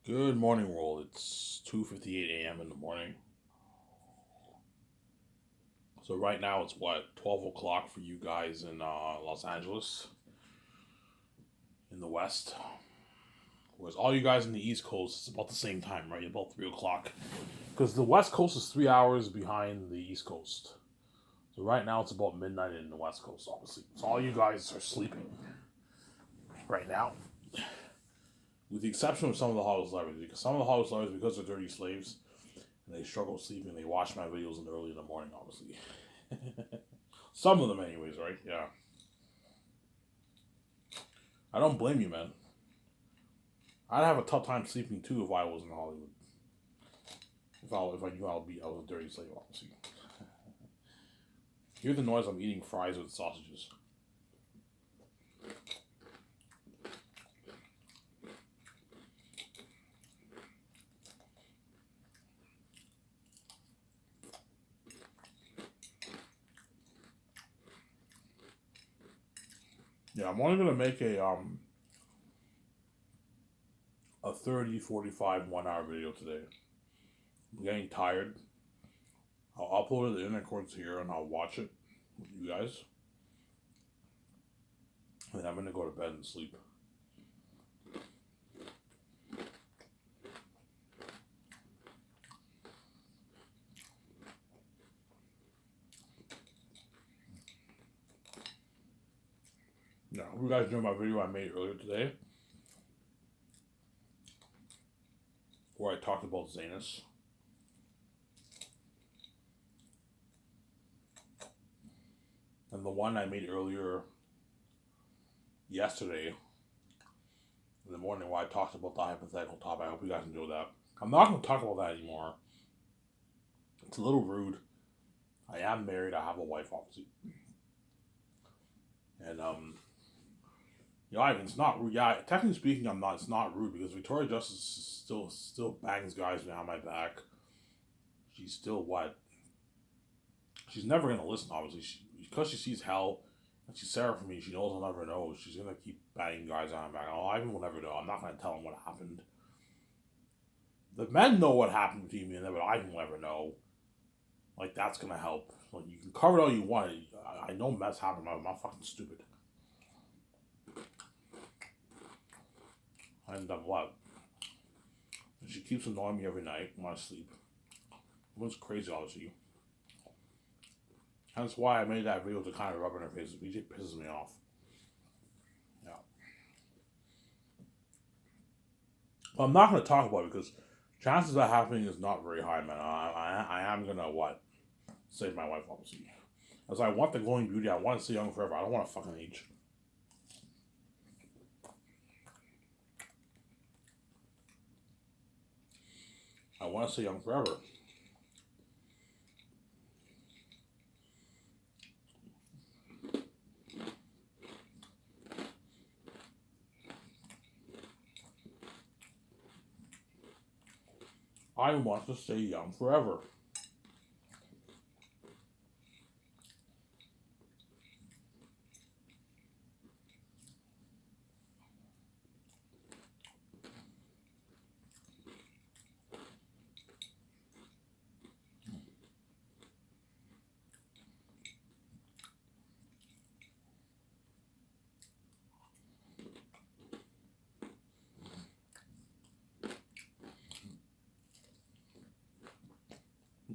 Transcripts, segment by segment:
Good morning, world. It's 2:58 a.m. in the morning. So right now it's what 12 o'clock for you guys in Los Angeles in the West. Whereas all you guys in the East Coast, it's about the same time, right? About 3 o'clock. Because the West Coast is 3 hours behind the East Coast. So right now it's about midnight in the West Coast, obviously. So all you guys are sleeping right now, with the exception of some of the Hollywood celebrities. Because some of the Hollywood celebrities, because they're dirty slaves, and they struggle sleeping, they watch my videos in the early in the morning, obviously. Some of them, anyways, right? Yeah. I don't blame you, man. I'd have a tough time sleeping too if I was in Hollywood. If I knew I was a dirty slave, obviously. Hear the noise? I'm eating fries with sausages. Yeah, I'm only gonna make a 30, 45, 1 hour video today. I'm getting tired. I'll upload it to the internet course here and I'll watch it with you guys. And then I'm gonna go to bed and sleep. Yeah, hope you guys enjoyed my video I made earlier today, where I talked about Zanus. And the one I made earlier yesterday in the morning where I talked about the hypothetical topic. I hope you guys enjoyed that. I'm not going to talk about that anymore. It's a little rude. I am married. I have a wife, obviously. And, I mean, it's not rude. Yeah, technically speaking, I'm not. It's not rude because Victoria Justice still bangs guys behind my back. She's still what? She's never going to listen, obviously. Because she sees hell and she's Sarah for me, she knows I'll never know. She's going to keep banging guys behind my back. Oh, Ivan will never know. I'm not going to tell him what happened. The men know what happened between me and them, but Ivan will never know. Like, that's gonna help. Like, you can cover it all you want. I know mess happened. I'm not fucking stupid. And what? And she keeps annoying me every night when I sleep. Everyone's crazy, obviously. That's why I made that video to kind of rub in her face. BJ pisses me off. Yeah. But I'm not gonna talk about it because chances of that happening is not very high, man. I am gonna what? Save my wife, obviously. As I want the glowing beauty, I want to stay young forever. I don't want to fucking age. I want to stay young forever. I want to stay young forever.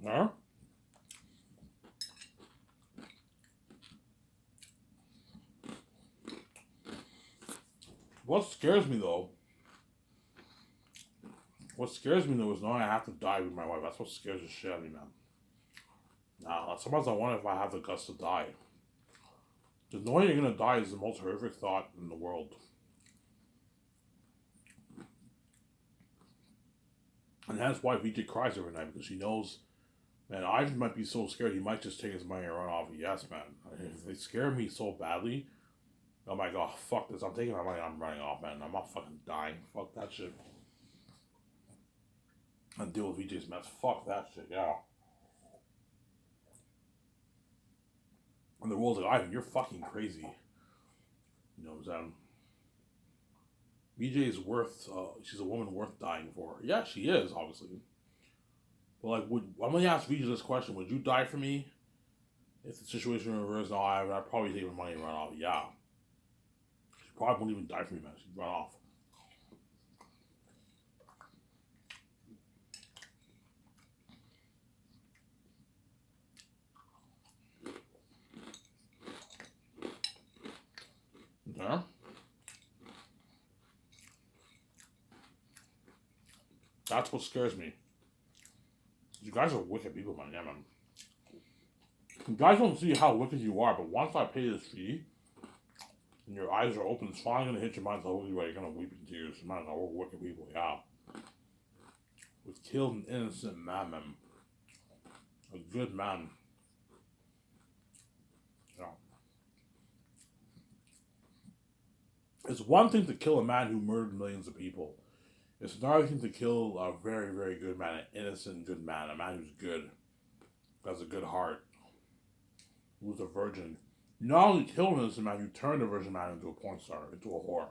Huh? What scares me though What scares me though is knowing I have to die with my wife. That's what scares the shit out of me, man. Now, sometimes I wonder if I have the guts to die. Because knowing you're gonna die is the most horrific thought in the world. And that's why VJ cries every night, because he knows, man, Ivan might be so scared he might just take his money and run off. Yes, man. If they scare me so badly, I'm like, oh, fuck this. I'm taking my money and I'm running off, man. I'm not fucking dying. Fuck that shit. And deal with VJ's mess. Fuck that shit, yeah. And the world's like, Ivan, you're fucking crazy. You know what I'm saying? BJ is worth. She's a woman worth dying for. Yeah, she is obviously. But like, I'm gonna ask BJ this question: would you die for me if the situation reversed? No, I'd probably take my money and run off. Yeah, she probably wouldn't even die for me, man. She'd run off. Yeah. That's what scares me. You guys are wicked people, man. Yeah, man. You guys don't see how wicked you are, but once I pay this fee and your eyes are open, it's finally gonna hit your mind. So you're gonna weep in tears. Man, we're wicked people. Yeah. We've killed an innocent man, man. A good man. Yeah. It's one thing to kill a man who murdered millions of people. It's another thing to kill a very, very good man, an innocent good man, a man who's good, who has a good heart, who's a virgin. You not only killed an innocent man, you turned a virgin man into a porn star, into a whore.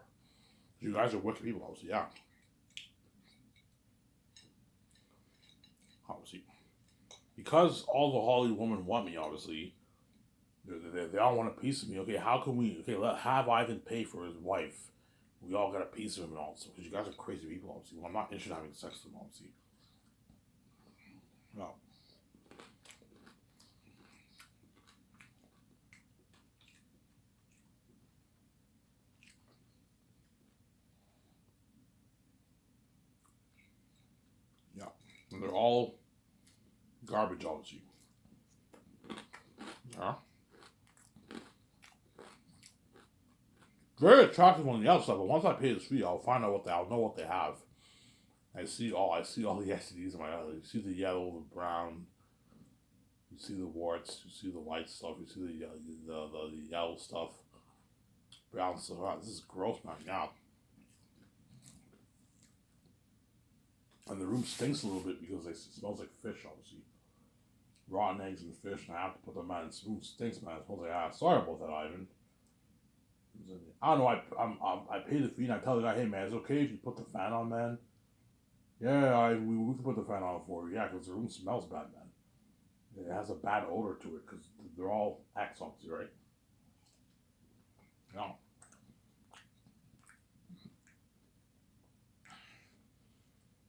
You guys are wicked people, obviously, yeah. Obviously. Because all the Hollywood women want me, obviously, they all want a piece of me. Okay, how can we, have Ivan pay for his wife? We all got a piece of him and all. Because you guys are crazy people, obviously. Well, I'm not interested in having sex with them, obviously. No. Yeah. And they're all garbage, obviously. Yeah. Very attractive on the outside, but once I pay this fee, I'll know what they have. I see all the STDs in my eyes. You see the yellow, the brown. You see the warts. You see the white stuff. You see the yellow stuff, brown stuff. Wow, this is gross, man. Now, and the room stinks a little bit because it smells like fish, obviously. Rotten eggs and fish, and I have to put them out. And the room stinks, man. It smells like sorry about that, Ivan. I don't know. I pay the fee and I tell the guy, hey man, it's okay if you put the fan on, man. Yeah, we can put the fan on for you. Yeah, because the room smells bad, man. It has a bad odor to it because they're all axons, right? No.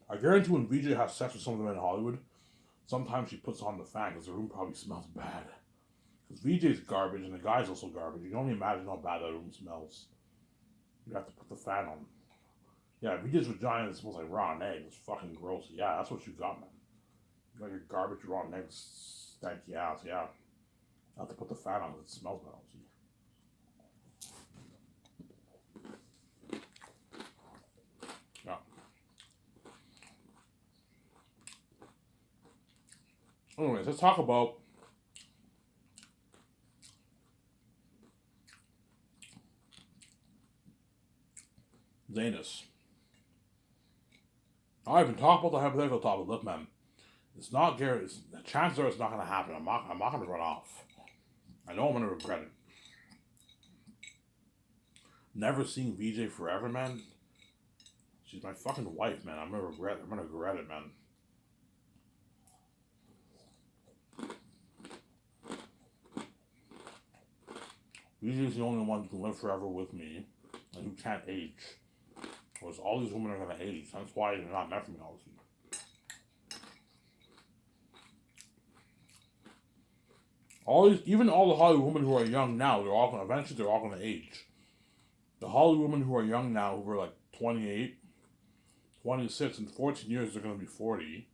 I guarantee when VJ has sex with some of them in Hollywood, sometimes she puts on the fan because the room probably smells bad. Because VJ's garbage and the guy's also garbage. You can only imagine how bad that room smells. You have to put the fan on. Yeah, VJ's vagina smells like rotten eggs. It's fucking gross. Yeah, that's what you got, man. You got your garbage rotten eggs stanky ass. Yeah. I have to put the fan on because it smells bad, obviously. Yeah. Anyways, let's talk about Zanus. I even talked about the hypothetical topic. Look, man, it's not guaranteed. The chances are it's not going to happen. I'm not going to run off. I know I'm going to regret it. Never seeing VJ forever, man. She's my fucking wife, man. I'm gonna regret it, man. VJ's the only one who can live forever with me and who can't age. Whereas all these women are gonna age. That's why they're not meant for me, obviously. Even all the Hollywood women who are young now, they're all gonna age. The Hollywood women who are young now, who are like 28, 26, in 14 years, they're gonna be 40.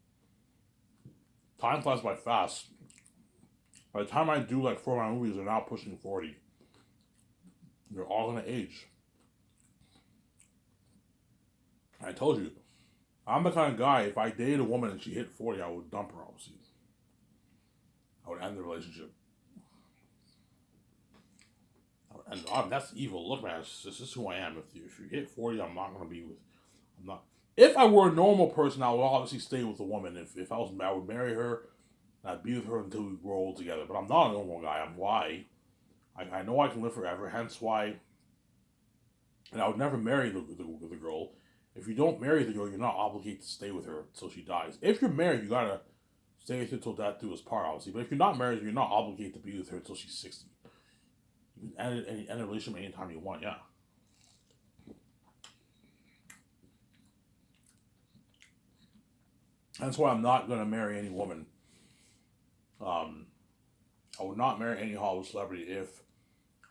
Time flies by fast. By the time I do like 4 of my movies, they're now pushing 40. They're all gonna age. I told you, I'm the kind of guy, if I dated a woman and she hit 40, I would dump her, obviously. I would end the relationship. And that's evil. Look, man, this is who I am. If you hit 40, I'm not going to be with. I'm not. If I were a normal person, I would obviously stay with a woman. If I would marry her, I'd be with her until we grow old together. But I'm not a normal guy. I'm why. I know I can live forever, hence why And I would never marry the girl. If you don't marry the girl, you're not obligated to stay with her until she dies. If you're married, you gotta stay with her until death do us part, obviously. But if you're not married, you're not obligated to be with her until she's 60. You can end a relationship anytime you want, yeah. That's why I'm not gonna marry any woman. Um, I would not marry any Hollywood celebrity if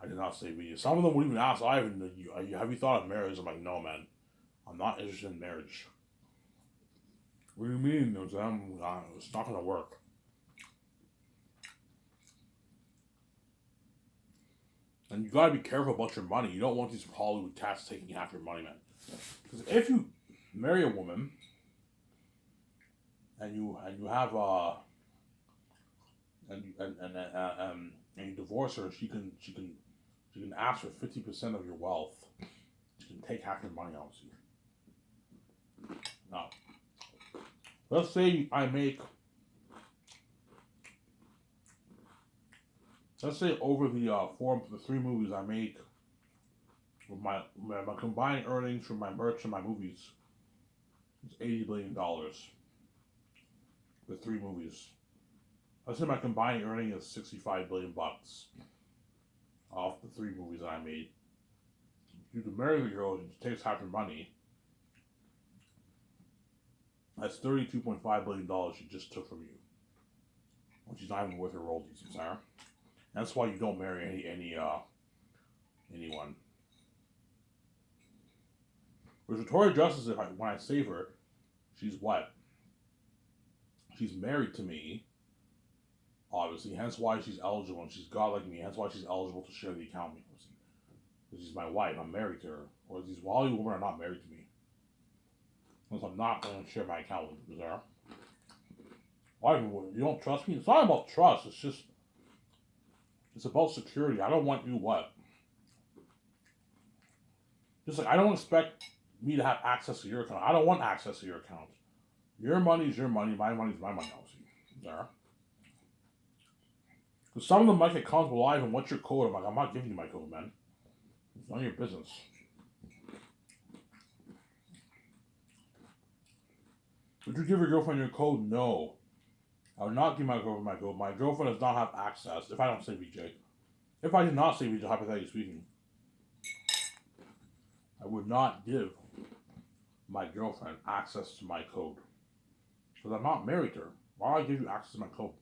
I did not stay with you. Some of them would even ask, Ivan, have you thought of marriage? I'm like, no, man. I'm not interested in marriage. What do you mean? It's not going to work. And you got to be careful about your money. You don't want these Hollywood cats taking half your money, man. Because if you marry a woman and you have and you divorce her, she can ask for 50% of your wealth. She can take half your money, obviously. Now, let's say I make. Let's say over the 3 movies I make, with my combined earnings from my merch and my movies, it's $80 billion with 3 movies. Let's say my combined earning is $65 billion off the 3 movies that I made. You can marry the girl, she takes half your money. That's $32.5 billion she just took from you, when she's not even worth her royalties, Sarah. That's why you don't marry anyone. With Victoria Justice, when I save her, she's what? She's married to me, obviously. Hence why she's eligible, and she's God like me. Hence why she's eligible to share the account with me, obviously. Because she's my wife. I'm married to her. Or these Hollywood women are not married to me. Unless I'm not going to share my account with her. Why? You don't trust me? It's not about trust. It's about security. I don't want you what? Just like I don't expect me to have access to your account. I don't want access to your account. Your money is your money. My money is my money, obviously. There. Because some of them might get comfortable live and what's your code? I'm like, I'm not giving you my code, man. It's none of your business. Would you give your girlfriend your code? No. I would not give my girlfriend my code. My girlfriend does not have access if I don't say VJ. If I did not say VJ, hypothetically speaking, I would not give my girlfriend access to my code. Because I'm not married to her. Why would I give you access to my code?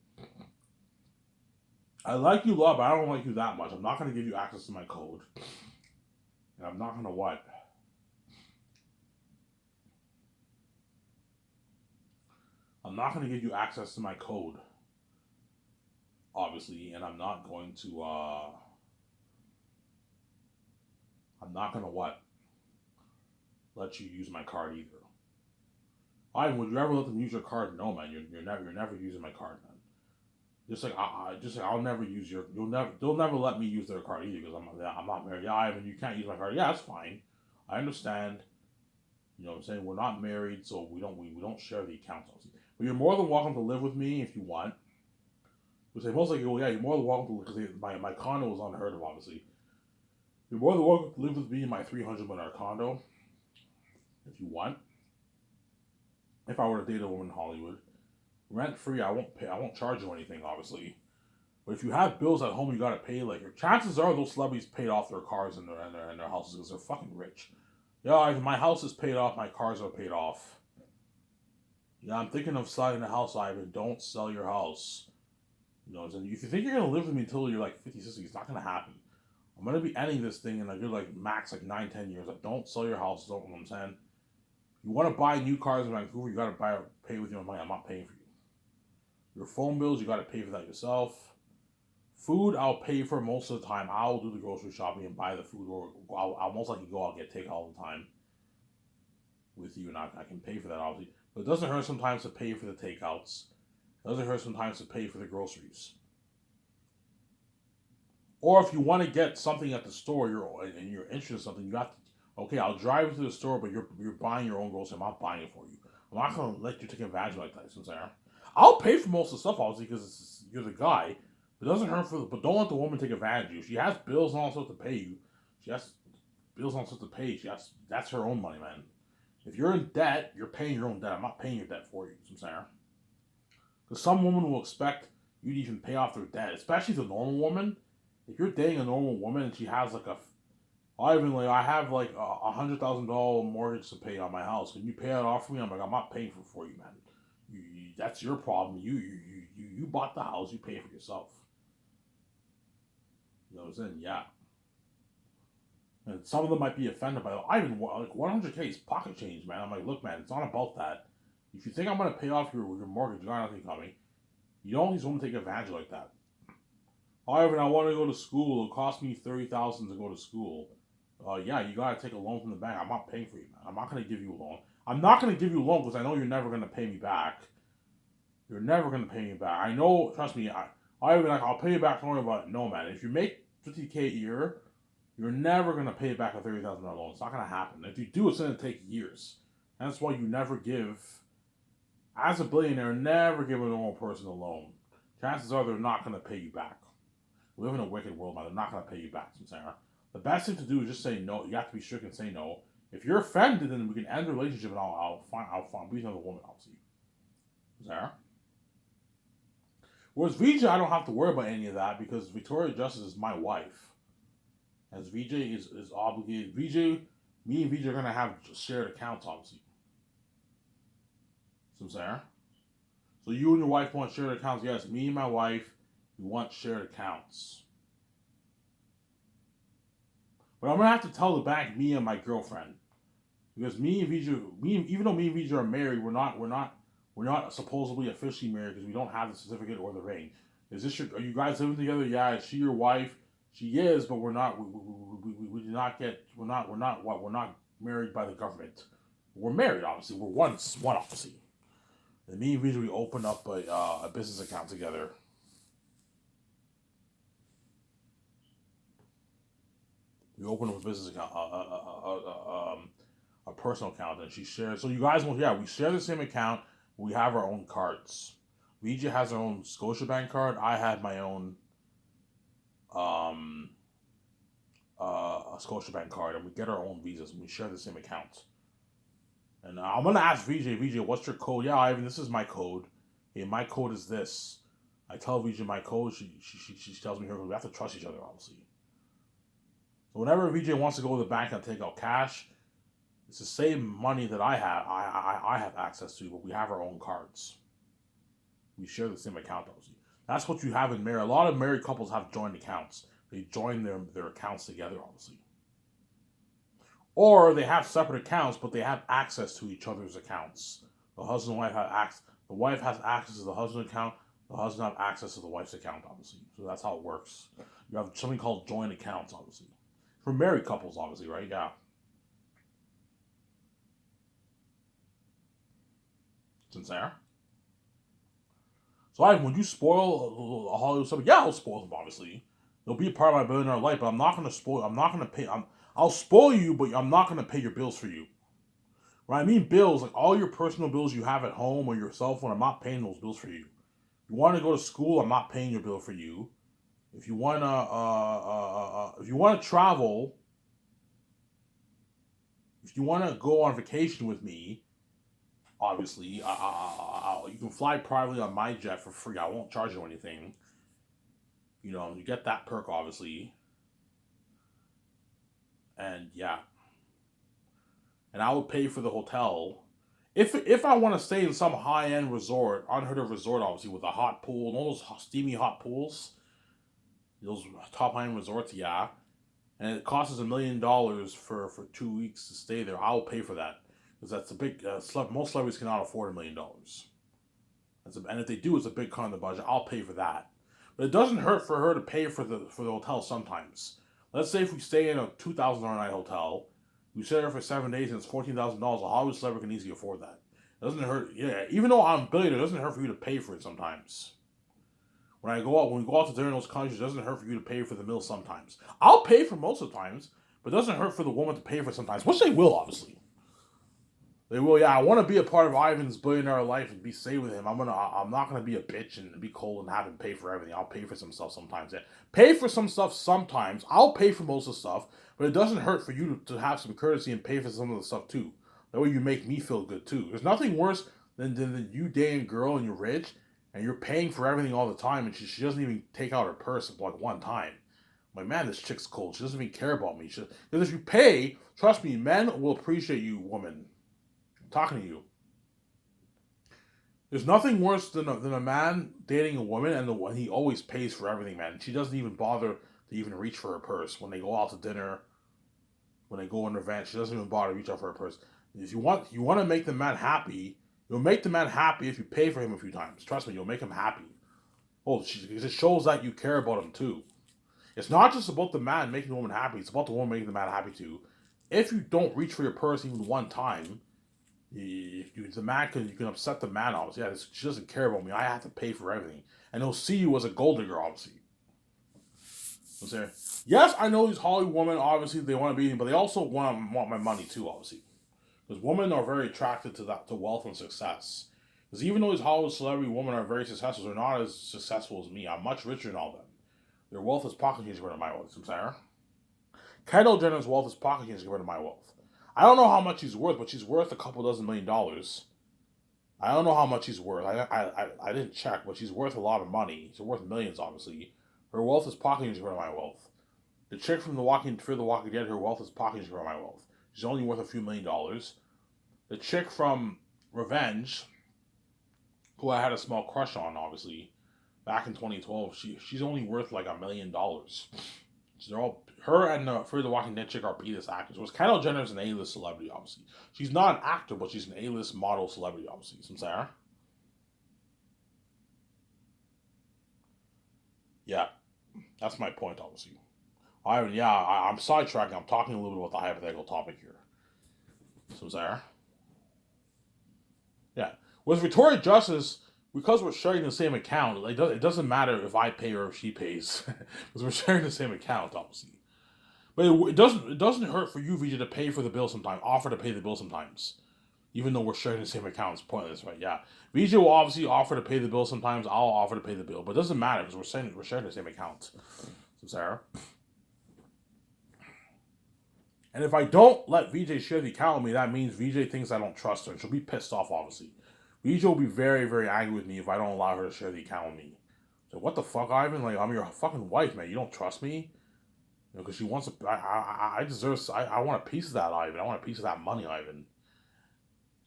I like you a lot, but I don't like you that much. I'm not going to give you access to my code. And I'm not going to what? I'm not going to give you access to my code, obviously, and I'm not going to, what? Let you use my card either. Would you ever let them use your card? No, man. You're never using my card, man. I'll never use they'll never let me use their card either because I'm not married. Yeah, Ivan, you can't use my card. Yeah, that's fine. I understand. You know what I'm saying? We're not married, so we don't share the accounts. But you're more than welcome to live with me if you want. We say most likely, well, yeah, you're more than welcome to because my condo was unheard of, obviously. You're more than welcome to live with me in my $300 million condo if you want. If I were to date a woman in Hollywood, rent free, I won't charge you anything, obviously. But if you have bills at home, you gotta pay. Like, your chances are those celebrities paid off their cars and their houses because they're fucking rich. Yeah, my house is paid off, my cars are paid off. Yeah, I'm thinking of selling the house, Ivan. Don't sell your house. You know, if you think you're gonna live with me until you're like 50, 60, it's not gonna happen. I'm gonna be ending this thing in a good like max like 9, 10 years. Like, don't sell your house. Don't, you know what I'm saying? You want to buy new cars in Vancouver, you gotta pay with your own money. I'm not paying for you. Your phone bills, you gotta pay for that yourself. Food, I'll pay for most of the time. I'll do the grocery shopping and buy the food, or I'll most likely go out and get takeout all the time with you, and I can pay for that obviously. But it doesn't hurt sometimes to pay for the takeouts. It doesn't hurt sometimes to pay for the groceries. Or if you want to get something at the store, and you're interested in something, you have to. Okay, I'll drive you to the store, but you're buying your own groceries. I'm not buying it for you. I'm not gonna let you take advantage like that, since I'll pay for most of the stuff obviously because you're the guy. But it doesn't hurt but don't let the woman take advantage of you. She has bills and all sorts to pay you. She has. bills I'm supposed to pay. That's her own money, man. If you're in debt, you're paying your own debt. I'm not paying your debt for you. You know what I'm saying? Because some women will expect you to even pay off their debt, especially the normal woman. If you're dating a normal woman and she has like I have like $100,000 mortgage to pay on my house. Can you pay that off for me? I'm like, I'm not paying for you, man. That's your problem. You bought the house. You pay for yourself. You know what I'm saying? Yeah. And some of them might be offended by it. I even like 100K is pocket change, man. I'm like, look, man, it's not about that. If you think I'm gonna pay off your mortgage, you got nothing coming. You don't need someone to take advantage like that. Ivan, I want to go to school. It'll cost me $30,000 to go to school. Yeah, you gotta take a loan from the bank. I'm not paying for you, man. I'm not gonna give you a loan. I'm not gonna give you a loan because I know you're never gonna pay me back. You're never gonna pay me back. I know. Trust me. I'll pay you back. Don't worry about it. No, man. If you make $50K a year, you're never gonna pay back a $30,000 loan. It's not gonna happen. If you do, it's gonna take years. And that's why you never give. As a billionaire, never give a normal person a loan. Chances are they're not gonna pay you back. We live in a wicked world, man. They're not gonna pay you back, Sarah. The best thing to do is just say no. You have to be strict and say no. If you're offended, then we can end the relationship, and I'll be another woman. I'll see. Sarah. Whereas VJ, I don't have to worry about any of that because Victoria Justice is my wife. As VJ is obligated. Me and VJ are gonna have shared accounts, obviously. So Sarah. So you and your wife want shared accounts? Yes. Me and my wife, we want shared accounts. But I'm gonna have to tell the bank me and my girlfriend, because even though me and VJ are married, we're not supposedly officially married because we don't have the certificate or the ring. Are you guys living together? Yeah. Is she your wife? She is, but we're not. We did not get. We're not married by the government. We're married, obviously. We're one, obviously. And me and VJ, we opened up a business account together. We opened up a business account, a personal account, and she shares. So you guys will, we share the same account. We have our own cards. VJ has her own Scotiabank card. I had my own a Scotiabank card, and we get our own visas, and we share the same account. And I'm gonna ask VJ, what's your code? Yeah, Ivan, this is my code. Hey, my code is this. I tell VJ my code. She tells me her code. We have to trust each other, obviously. So whenever VJ wants to go to the bank and take out cash, it's the same money that I have. I have access to, but we have our own cards. We share the same account, obviously. That's what you have in marriage. A lot of married couples have joint accounts. They join their accounts together, obviously. Or they have separate accounts, but they have access to each other's accounts. The husband and wife have access. The wife has access to the husband's account. The husband has access to the wife's account, obviously. So that's how it works. You have something called joint accounts, obviously. For married couples, obviously, right? Yeah. Sincere? So, would you spoil a Hollywood stuff? Yeah, I'll spoil them, obviously. They'll be a part of my billionaire life, but I'm not going to spoil. I'm not going to pay. I'll spoil you, but I'm not going to pay your bills for you. When I mean bills, like all your personal bills you have at home or your cell phone, I'm not paying those bills for you. You want to go to school, I'm not paying your bill for you. If you wanna travel, if you wanna go on vacation with me, obviously, you can fly privately on my jet for free. I won't charge you anything. You know, you get that perk, obviously. And yeah. And I will pay for the hotel. If I want to stay in some high-end resort, unheard of resort, obviously, with a hot pool, and all those steamy hot pools, those top high-end resorts, yeah. And it costs us $1 million for 2 weeks to stay there. I'll pay for that. Because that's a big, most celebrities cannot afford $1 million. And if they do, it's a big cut on the budget. I'll pay for that. But it doesn't hurt for her to pay for the hotel sometimes. Let's say if we stay in a $2,000 night hotel, we stay there for 7 days and it's $14,000. A Hollywood celebrity can easily afford that. It doesn't hurt. Yeah, even though I'm a billionaire, it doesn't hurt for you to pay for it sometimes. When we go out to dinner in those countries, it doesn't hurt for you to pay for the meal sometimes. I'll pay for most of the times, but it doesn't hurt for the woman to pay for it sometimes, which they will, obviously. They will, yeah. I want to be a part of Ivan's billionaire life and be safe with him. I'm not gonna be a bitch and be cold and have him pay for everything. I'll pay for some stuff sometimes. Yeah. Pay for some stuff sometimes. I'll pay for most of the stuff, but it doesn't hurt for you to have some courtesy and pay for some of the stuff too. That way you make me feel good too. There's nothing worse than you dating a girl and you're rich and you're paying for everything all the time and she doesn't even take out her purse like one time. I'm like, man, this chick's cold. She doesn't even care about me. Because if you pay, trust me, men will appreciate you, woman. I'm talking to you. There's nothing worse than a man dating a woman and he always pays for everything, man. She doesn't even bother to even reach for her purse when they go out to dinner, when they go on an event. She doesn't even bother to reach out for her purse. If you want to make the man happy, you'll make the man happy if you pay for him a few times. Trust me, you'll make him happy. It shows that you care about him too. It's not just about the man making the woman happy. It's about the woman making the man happy too. If you don't reach for your purse even one time, you can upset the man. Obviously, yeah, she doesn't care about me. I have to pay for everything, and they'll see you as a gold digger. Obviously, I'm saying, yes, I know these Hollywood women. Obviously, they want to be me, but they also want my money too. Obviously, because women are very attracted to wealth and success. Because even though these Hollywood celebrity women are very successful, they're not as successful as me. I'm much richer than all of them. Their wealth is pocket change compared to my wealth. I'm saying, Kendall Jenner's wealth is pocket change compared to my wealth. I don't know how much she's worth, but she's worth a couple dozen $1,000,000. I don't know how much she's worth. I didn't check, but she's worth a lot of money. She's worth millions, obviously. Her wealth is pocket change compared to my wealth. The chick from Fear the Walking Dead, her wealth is pocket change compared to my wealth. She's only worth a few $1,000,000. The chick from Revenge, who I had a small crush on, obviously, back in 2012, she's only worth like $1,000,000. So they're all her and Fear the Walking Dead chick are B-list actors. Whereas Kendall Jenner's an A-list celebrity, obviously. She's not an actor, but she's an A-list model celebrity, obviously. You know what I'm saying? Yeah, that's my point, obviously. I'm sidetracking. I'm talking a little bit about the hypothetical topic here. So, there. Yeah. With Victoria Justice, because we're sharing the same account, it doesn't matter if I pay or if she pays. Because we're sharing the same account, obviously. But it doesn't hurt for you, VJ, to pay for the bill sometimes. Offer to pay the bill sometimes. Even though we're sharing the same account. It's pointless, right? Yeah. VJ will obviously offer to pay the bill sometimes. I'll offer to pay the bill. But it doesn't matter because we're sharing the same account. So, Sarah. And if I don't let VJ share the account with me, that means VJ thinks I don't trust her. And she'll be pissed off, obviously. VJ will be very, very angry with me if I don't allow her to share the account with me. So what the fuck, Ivan? Like, I'm your fucking wife, man. You don't trust me? You know, because she wants to. I deserve. I want a piece of that, Ivan. I want a piece of that money, Ivan.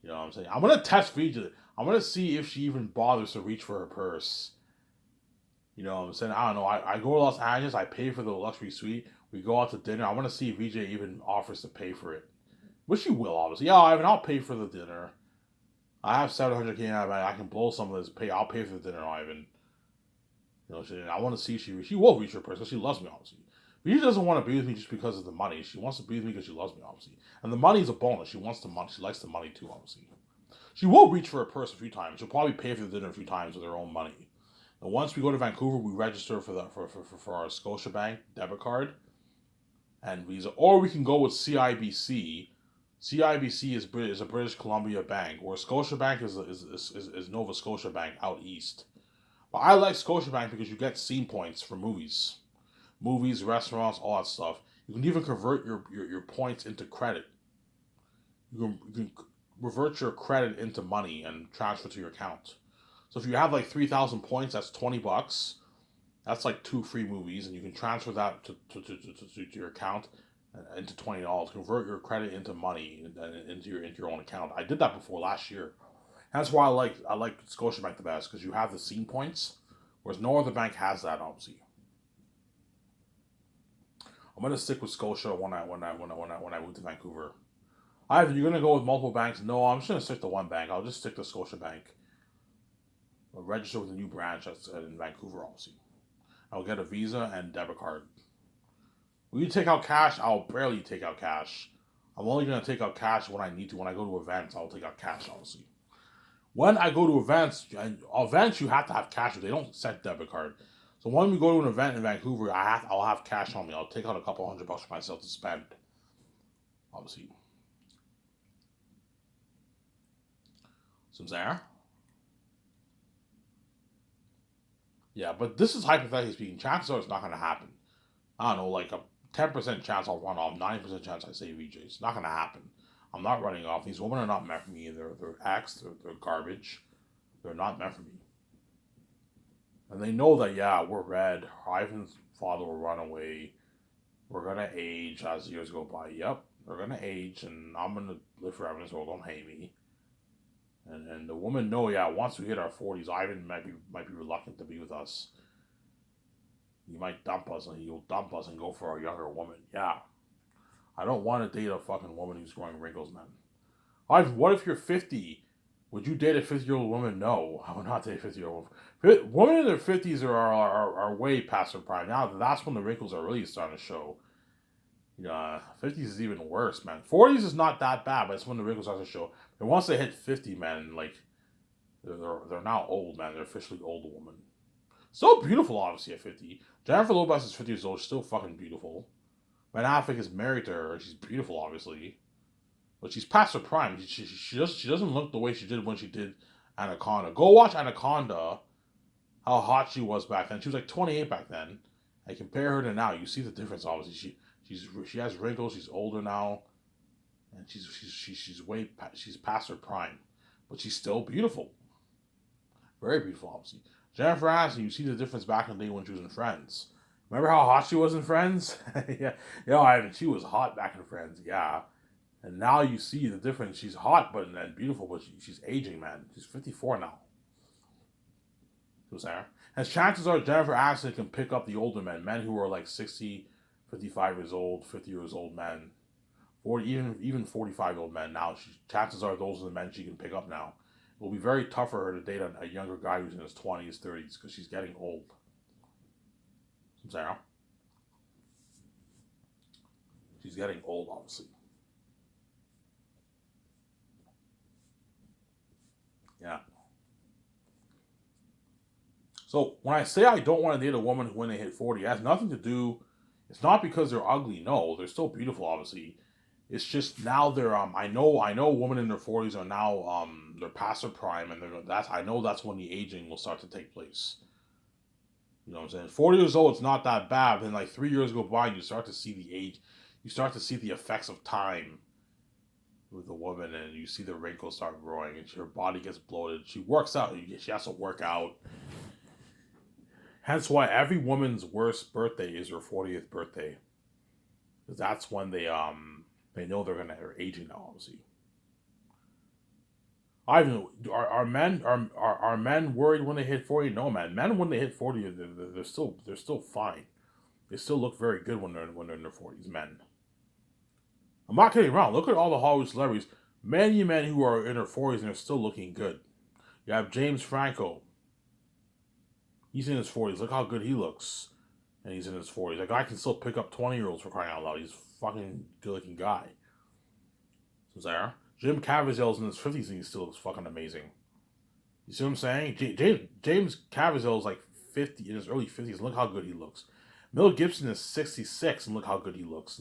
You know what I'm saying? I'm gonna test VJ. I'm gonna see if she even bothers to reach for her purse. You know what I'm saying? I don't know. I go to Los Angeles. I pay for the luxury suite. We go out to dinner. I want to see if VJ even offers to pay for it. Which she will, obviously. Yeah, Ivan, I'll pay for the dinner. I have 700K in my bank. I can blow some of this. I'll pay for the dinner, Ivan. You know, I want to see if she will reach her purse. She loves me, obviously. But she doesn't want to be with me just because of the money. She wants to be with me because she loves me, obviously. And the money is a bonus. She wants the money. She likes the money too, obviously. She will reach for her purse a few times. She'll probably pay for the dinner a few times with her own money. And once we go to Vancouver, we register for our Scotiabank debit card and Visa, or we can go with CIBC. CIBC is a British Columbia bank, where Scotiabank is Nova Scotia Bank out east. But I like Scotiabank because you get scene points for movies, restaurants, all that stuff. You can even convert your points into credit. You can revert your credit into money and transfer to your account. So if you have like 3,000 points, that's $20. That's like 2 free movies, and you can transfer that to your account into $20. Convert your credit into money into your own account. I did that before last year. That's why I like Scotiabank the best because you have the scene points, whereas no other bank has that. Obviously, I'm gonna stick with Scotia when I move to Vancouver. Either you're gonna go with multiple banks. No, I'm just gonna stick to one bank. I'll just stick to Scotiabank. I'll register with a new branch that's in Vancouver. Obviously, I'll get a Visa and debit card. Will you take out cash? I'll barely take out cash. I'm only gonna take out cash when I need to. When I go to events, I'll take out cash. Obviously. When I go to events, you have to have cash. They don't accept debit card. So when we go to an event in Vancouver, I'll have cash on me. I'll take out a couple $100 for myself to spend. Obviously, Some Sarah? Yeah, but this is hypothetically speaking. Chances are it's not going to happen. I don't know, like a 10% chance I'll run off, 90% chance I say VJ. It's not going to happen. I'm not running off. These women are not meant for me. They're ex, they're garbage. They're not meant for me. And they know that, yeah, we're red. Ivan's father will run away. We're going to age as years go by. Yep, we're going to age, and I'm going to live forever in this world. Don't hate me. And the women know, yeah, once we hit our 40s, Ivan might be reluctant to be with us. He might dump us, and he'll dump us and go for a younger woman. Yeah. I don't want to date a fucking woman who's growing wrinkles, man. Ivan, what if you're 50? Would you date a 50-year-old woman? No, I would not date a 50-year-old woman. Women in their 50s are way past their prime. Now, that's when the wrinkles are really starting to show. 50s is even worse, man. 40s is not that bad, but it's when the wrinkles start to show. And once they hit 50, man, like, they're now old, man. They're officially old woman. Still beautiful, obviously, at 50. Jennifer Lopez is 50 years old. She's still fucking beautiful. Ben Affleck is married to her. She's beautiful, obviously. But she's past her prime. She doesn't look the way she did when she did Anaconda. Go watch Anaconda. How hot she was back then. She was like 28 back then. And compare her to now. You see the difference, obviously. She has wrinkles. She's older now. And she's past her prime. But she's still beautiful. Very beautiful, obviously. Jennifer Aniston, you see the difference back in the day when she was in Friends. Remember how hot she was in Friends? Yeah, she was hot back in Friends, yeah. And now you see the difference. She's hot and beautiful, but she's aging, man. She's 54 now. Sarah. And chances are Jennifer Aniston can pick up the older men who are like 60, 55 years old, 50 years old men, 40, even 45-year-old men. Now, chances are those are the men she can pick up now. It will be very tough for her to date a younger guy who's in his 20s, 30s, because she's getting old. Sarah. She's getting old, obviously. Yeah. So when I say I don't want to date a woman when they hit 40, it has nothing to do. It's not because they're ugly. No, they're still beautiful, obviously. It's just now they're I know women in their 40s are now they're past their prime, and I know that's when the aging will start to take place. You know what I'm saying? 40 years old, it's not that bad. Then like 3 years go by, and you start to see the age. You start to see the effects of time with the woman, and you see the wrinkles start growing, and her body gets bloated. She works out. She has to work out. Hence why every woman's worst birthday is her 40th birthday, because that's when they know they're aging now. Obviously, are men worried when they hit 40? No, man. Men when they hit 40, they're still fine. They still look very good when they're in their 40s. Men. I'm not kidding around. Look at all the Hollywood celebrities. Many men who are in their 40s and they're still looking good. You have James Franco. He's in his 40s. Look how good he looks. And he's in his 40s. That guy can still pick up 20-year-olds for crying out loud. He's a fucking good-looking guy. So Sarah. Jim Caviezel's in his 50s and he still looks fucking amazing. You see what I'm saying? James Caviezel's like 50, in his early 50s. Look how good he looks. Mel Gibson is 66 and look how good he looks.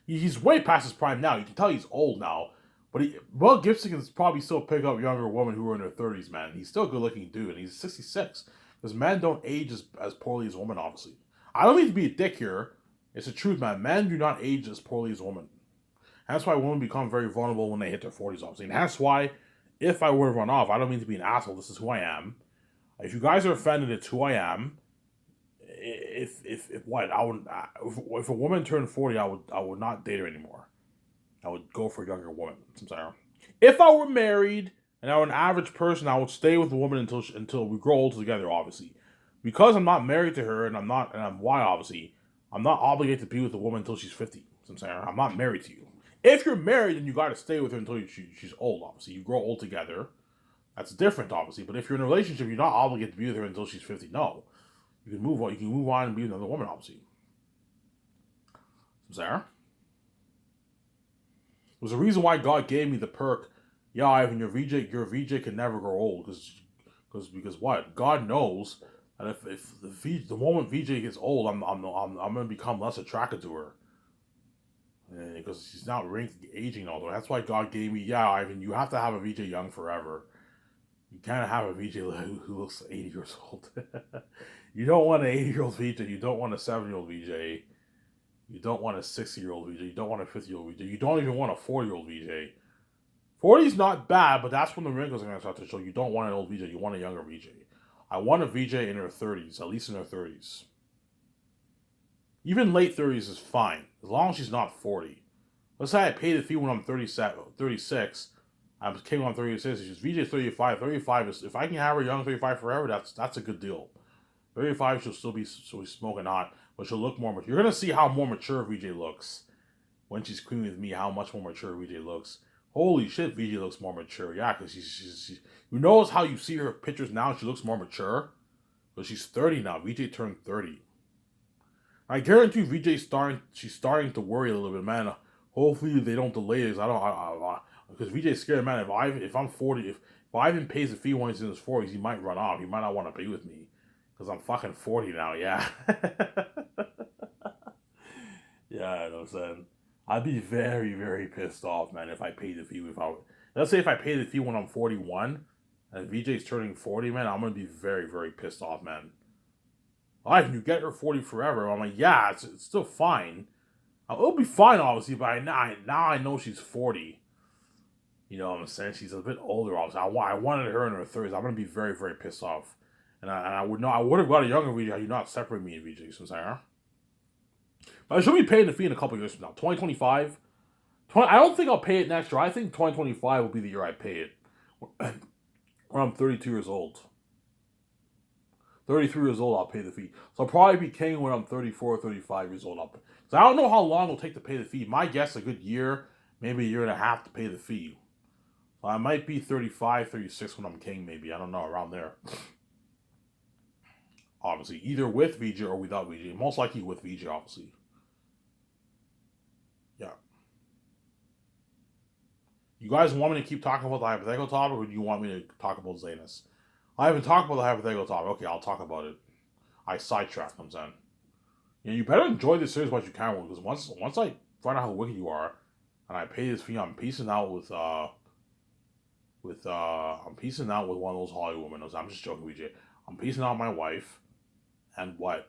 He's way past his prime now. You can tell he's old now. But Mel Gibson can probably still pick up younger women who are in their 30s, man. He's still a good-looking dude, and he's 66. Because men don't age as poorly as women, obviously. I don't mean to be a dick here. It's the truth, man. Men do not age as poorly as women. That's why women become very vulnerable when they hit their 40s, obviously. And that's why, if I were to run off, I don't mean to be an asshole. This is who I am. If you guys are offended, it's who I am. If a woman turned 40, I would not date her anymore. I would go for a younger woman. If I were married and I were an average person, I would stay with the woman until we grow old together. Obviously, because I'm not married to her and I'm white. Obviously, I'm not obligated to be with the woman until she's 50. I'm not married to you. If you're married, then you got to stay with her until she's old. Obviously, you grow old together. That's different, obviously. But if you're in a relationship, you're not obligated to be with her until she's 50. No. You can move on. You can move on and be with another woman, obviously. Sarah? There's a reason why God gave me the perk. Yeah, Ivan, your VJ can never grow old. Because what? God knows that if the moment VJ gets old, I'm gonna become less attracted to her. Because she's not aging all the way. That's why God gave me, yeah, Ivan, you have to have a VJ young forever. You can't have a VJ who looks 80 years old. You don't want an 80-year-old VJ. You don't want a 7-year-old VJ. You don't want a 60-year-old VJ. You don't want a 50-year-old VJ. You don't even want a 40-year-old VJ. 40 is not bad, but that's when the wrinkles are going to start to show. You don't want an old VJ. You want a younger VJ. I want a VJ in her 30s, at least in her 30s. Even late 30s is fine, as long as she's not 40. Let's say I pay the fee when I'm 37, 36. I came on 36. She's VJ 35. 35 is, if I can have her young 35 forever, that's a good deal. 35, she'll be smoking hot, but she'll look more mature. You're gonna see how more mature VJ looks when she's queen with me. How much more mature VJ looks. Holy shit, VJ looks more mature. Yeah, because she's you notice how you see her pictures now. She looks more mature, but she's 30 now. VJ turned 30. I guarantee she's starting to worry a little bit, man. Hopefully they don't delay this. Because VJ's scared, man. If I'm 40, if Ivan pays the fee when he's in his 40s, he might run off. He might not want to be with me. Because I'm fucking 40 now, yeah. Yeah, I know what I'm saying. I'd be very, very pissed off, man, if I paid the fee let's say if I pay the fee when I'm 41, and VJ's turning 40, man, I'm gonna be very, very pissed off, man. Why can you get her 40 forever? I'm like, yeah, it's still fine. It'll be fine, obviously, but now I know she's 40. You know what I'm saying? She's a bit older, obviously. I wanted her in her 30s. I'm gonna be very, very pissed off. And I would have got a younger VJ had you not separate me and VJ, so I'm saying, but I should be paying the fee in a couple years from now. 2025. I don't think I'll pay it next year. I think 2025 will be the year I pay it. When I'm 32 years old. 33 years old, I'll pay the fee. So I'll probably be king when I'm 34 or 35 years old. So I don't know how long it'll take to pay the fee. My guess, a good year, maybe a year and a half to pay the fee. So I might be 35, 36 when I'm king, maybe. I don't know, around there. Obviously, either with VJ or without VJ. Most likely with VJ, obviously. Yeah. You guys want me to keep talking about the hypothetical topic, or do you want me to talk about Zanus? I haven't talked about the hypothetical topic. Okay, I'll talk about it. I sidetracked them, then. You better enjoy this series as much as you can, because once I find out how wicked you are, and I pay this fee, I'm peacing out with I'm peacing out with one of those Hollywood women. I'm just joking, VJ. I'm peacing out my wife, and what?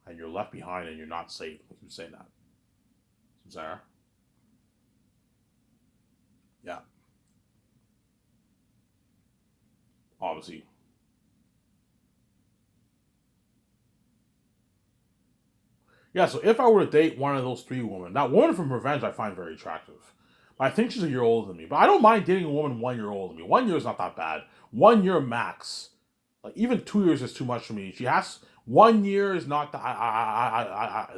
And you're left behind, and you're not safe. I keep saying that. Sarah. Yeah. Obviously. Yeah, so if I were to date one of those three women, that woman from Revenge I find very attractive. I think she's a year older than me, but I don't mind dating a woman 1 year older than me. 1 year is not that bad. 1 year max. Like even 2 years is too much for me. She has 1 year is not that.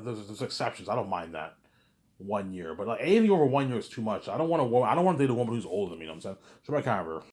There's exceptions. I don't mind that. 1 year, but like anything over 1 year is too much. I don't want to date a woman who's older than me. You know what I'm saying? So I can't have her.